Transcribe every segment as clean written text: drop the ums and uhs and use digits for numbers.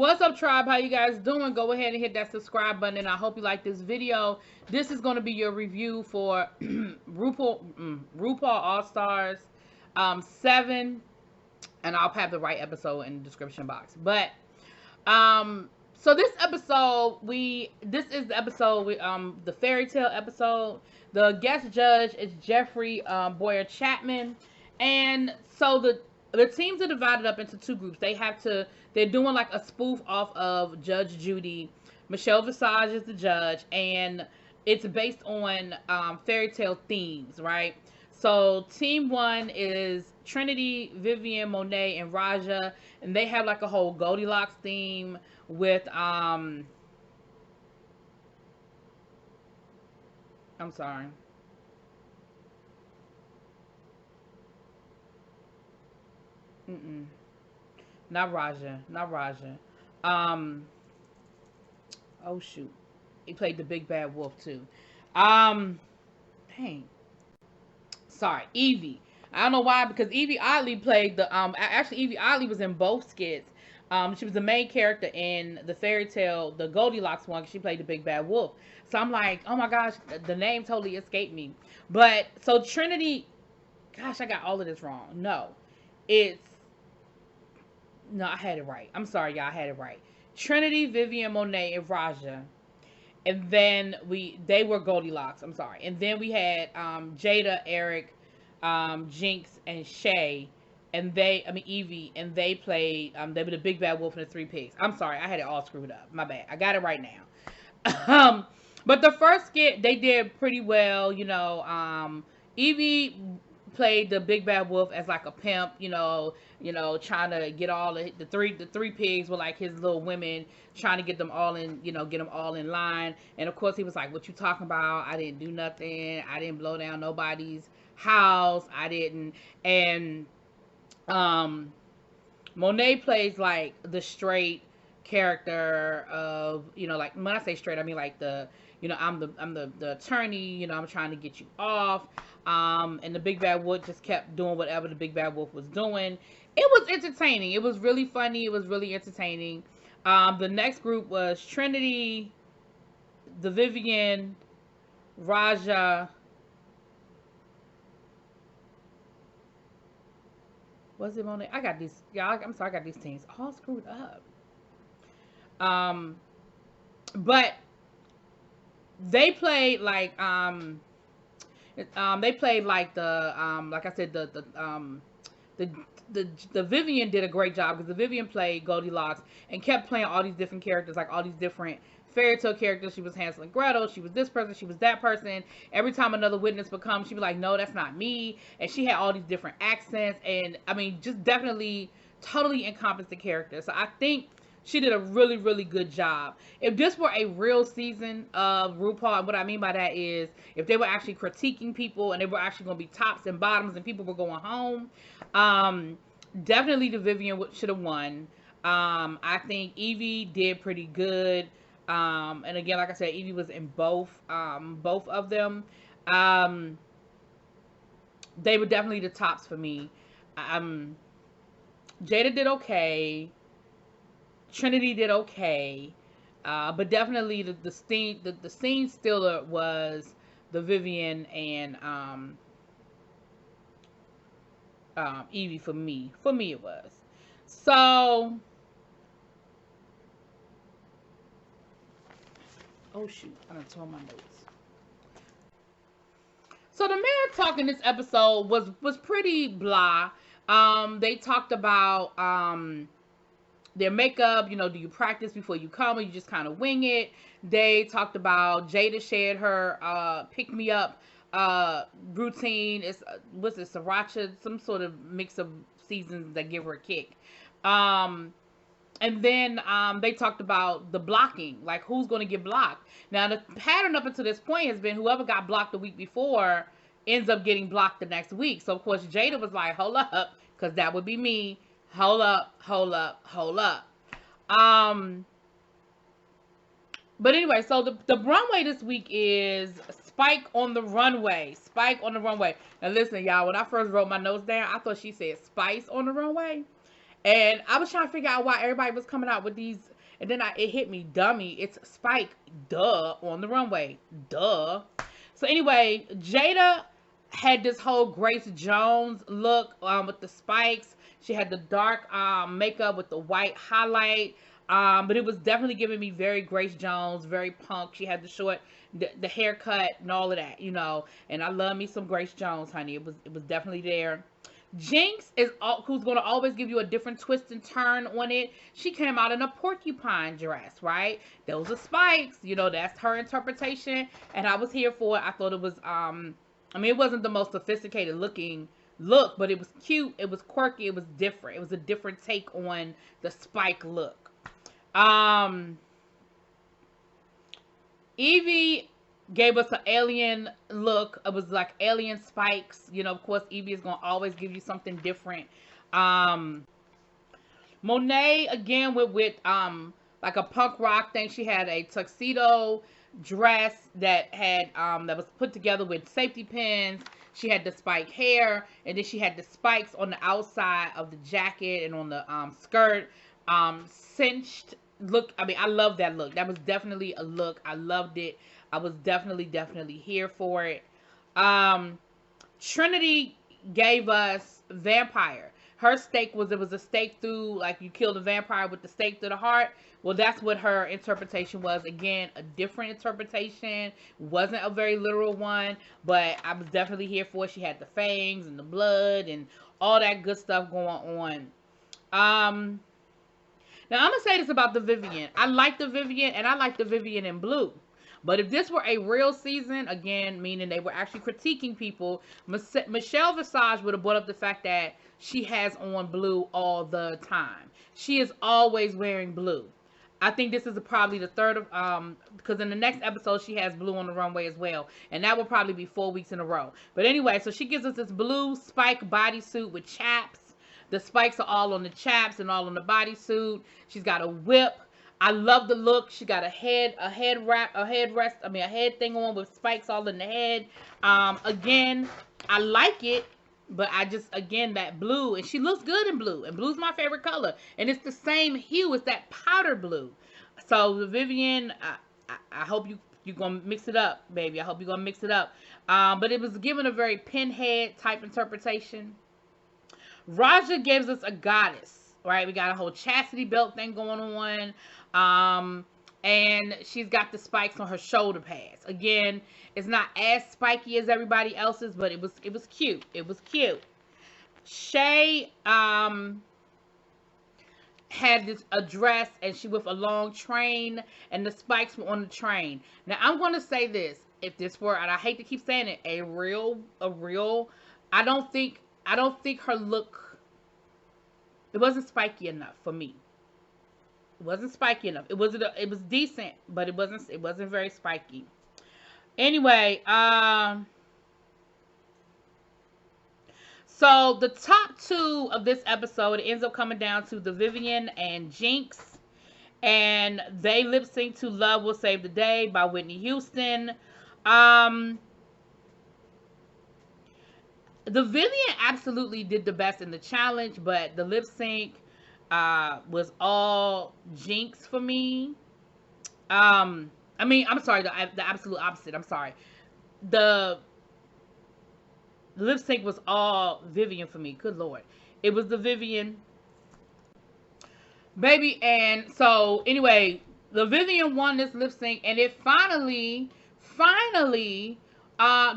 What's up, tribe? How you guys doing? Go ahead and hit that subscribe button, and I hope you like this video. This is going to be your review for RuPaul All Stars 7, and I'll have the right episode in the description box. But so this episode, this is the episode with the fairy tale episode. The guest judge is Jeffrey Boyer Chapman, and so the teams are divided up into two groups. They're doing like a spoof off of Judge Judy. Michelle Visage is the judge, and it's based on fairy tale themes, right? So team 1 is Trinity, Vivian, Monet, and Raja, and they have like a whole Goldilocks theme with I'm sorry. Not Raja. Not Raja. Um, oh shoot. He played the big bad wolf too. Um, dang. Sorry, Evie. I don't know why, because Evie Oddly played the actually Evie Oddly was in both skits. She was the main character in the fairy tale, the Goldilocks one, 'cause she played the big bad wolf. So I'm like, oh my gosh, the name totally escaped me. But so Trinity, gosh, I got all of this wrong. It's no, I had it right. I'm sorry, y'all, I had it right. Trinity, Vivian, Monet, and Raja. And then they were Goldilocks. I'm sorry. And then we had Jada, Eric, Jinx, and Shay, and Evie, and they played. They were the big bad wolf and the three pigs. I'm sorry, I had it all screwed up. My bad. I got it right now. But the first skit they did pretty well. Evie played the big bad wolf as like a pimp, trying to get all the three pigs were like his little women, trying to get them all in, get them all in line. And of course he was like, what you talking about? I didn't do nothing. I didn't blow down nobody's house. I didn't. And Monet plays like the straight character of, like when I say straight, I mean like I'm the attorney, I'm trying to get you off. And the big bad wolf just kept doing whatever the big bad wolf was doing. It was entertaining. It was really funny. It was really entertaining. The next group was Trinity, the Vivian, Raja. Was it Monet? I got these, y'all. I'm sorry, I got these teams all screwed up. But they played like they played like like I said, the Vivian did a great job, because the Vivian played Goldilocks and kept playing all these different characters, like all these different fairy tale characters. She was Hansel and Gretel, she was this person, she was that person. Every time another witness would come, she'd be like, no, that's not me. And she had all these different accents, and I mean, just definitely totally encompassed the character. So I think she did a really, really good job. If this were a real season of RuPaul, and what I mean by that is if they were actually critiquing people and they were actually going to be tops and bottoms and people were going home, definitely the Vivian should have won. I think Evie did pretty good. And again, like I said, Evie was in both of them. They were definitely the tops for me. Jada did okay. Trinity did okay, but definitely the scene stealer was the Vivian and Evie for me. For me, it was. So, oh shoot, I done tore my notes. So the man talk in this episode was pretty blah. They talked about their makeup, do you practice before you come, or you just kind of wing it? They talked about Jada shared her pick me up routine. It's what's it, sriracha, some sort of mix of seasons that give her a kick. And then they talked about the blocking, like who's going to get blocked. Now the pattern up until this point has been whoever got blocked the week before ends up getting blocked the next week. So of course Jada was like, hold up, because that would be me. Hold up. But anyway, so the runway this week is Spike on the runway. Spike on the runway. Now listen, y'all, when I first wrote my notes down, I thought she said Spice on the runway. And I was trying to figure out why everybody was coming out with these And then it hit me, dummy. It's Spike, duh, on the runway, duh. So anyway, Jada had this whole Grace Jones look with the spikes. She had the dark makeup with the white highlight. But it was definitely giving me very Grace Jones, very punk. She had the short, the haircut and all of that, you know. And I love me some Grace Jones, honey. It was definitely there. Jinx is who's going to always give you a different twist and turn on it. She came out in a porcupine dress, right? Those are spikes, you know. That's her interpretation, and I was here for it. I thought it was I mean, it wasn't the most sophisticated looking look, but it was cute. It was quirky. It was different. It was a different take on the spike look. Evie gave us an alien look. It was like alien spikes. You know, of course, Evie is going to always give you something different. Monet, again, with like a punk rock thing. She had a tuxedo dress that had, that was put together with safety pins. She had the spike hair, and then she had the spikes on the outside of the jacket and on the skirt. Cinched look. I mean, I love that look. That was definitely a look. I loved it. I was definitely here for it. Trinity gave us vampire. Her stake was, it was a stake through, like you killed a vampire with the stake through the heart. Well, that's what her interpretation was. Again, a different interpretation. Wasn't a very literal one, but I was definitely here for it. She had the fangs and the blood and all that good stuff going on. Now, I'm going to say this about the Vivienne. I like the Vivienne, and I like the Vivienne in blue. But if this were a real season, again, meaning they were actually critiquing people, Michelle Visage would have brought up the fact that she has on blue all the time. She is always wearing blue. I think this is probably the third of, because in the next episode, she has blue on the runway as well. And that will probably be 4 weeks in a row. But anyway, so she gives us this blue spike bodysuit with chaps. The spikes are all on the chaps and all on the bodysuit. She's got a whip. I love the look. She got a head thing on with spikes all in the head. Again, I like it, but I just, again, that blue, and she looks good in blue, and blue's my favorite color, and it's the same hue as that powder blue. So the Vivienne, I hope you're gonna mix it up, baby. I hope you're gonna mix it up. But it was given a very pinhead type interpretation. Raja gives us a goddess, right? We got a whole chastity belt thing going on. And she's got the spikes on her shoulder pads. Again, it's not as spiky as everybody else's, but it was cute. It was cute. Shay had a dress, and she with a long train, and the spikes were on the train. Now, I'm going to say this. If this were, and I hate to keep saying it, a real, I don't think her look, it wasn't spiky enough for me. It wasn't spiky enough. It was decent, but it wasn't very spiky. Anyway, so the top two of this episode ends up coming down to the Vivienne and Jinx, and they lip sync to "Love Will Save the Day" by Whitney Houston. The Vivienne absolutely did the best in the challenge, but the lip sync was all Jinx for me. I mean, I'm sorry, the absolute opposite. I'm sorry. The lip sync was all Vivienne for me. Good Lord. It was the Vivienne. Baby, and so, anyway, the Vivienne won this lip sync, and it finally,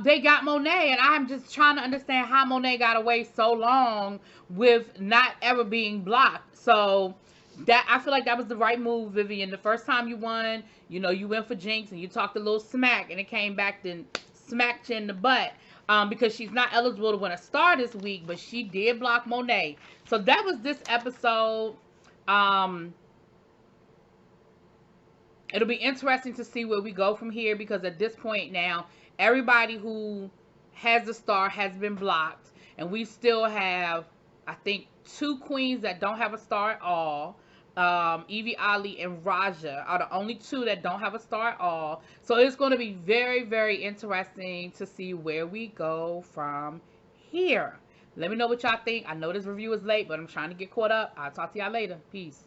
they got Monet, and I'm just trying to understand how Monet got away so long with not ever being blocked. So that, I feel like that was the right move, Vivienne. The first time you won, you know, you went for Jinx and you talked a little smack, and it came back and smacked you in the butt. Because she's not eligible to win a star this week, but she did block Monet. So that was this episode. It'll be interesting to see where we go from here, because at this point now, everybody who has a star has been blocked, and we still have, I think, 2 queens that don't have a star at all. Evie Ali and Raja are the only 2 that don't have a star at all. So it's going to be very, very interesting to see where we go from here. Let me know what y'all think. I know this review is late, but I'm trying to get caught up. I'll talk to y'all later. Peace.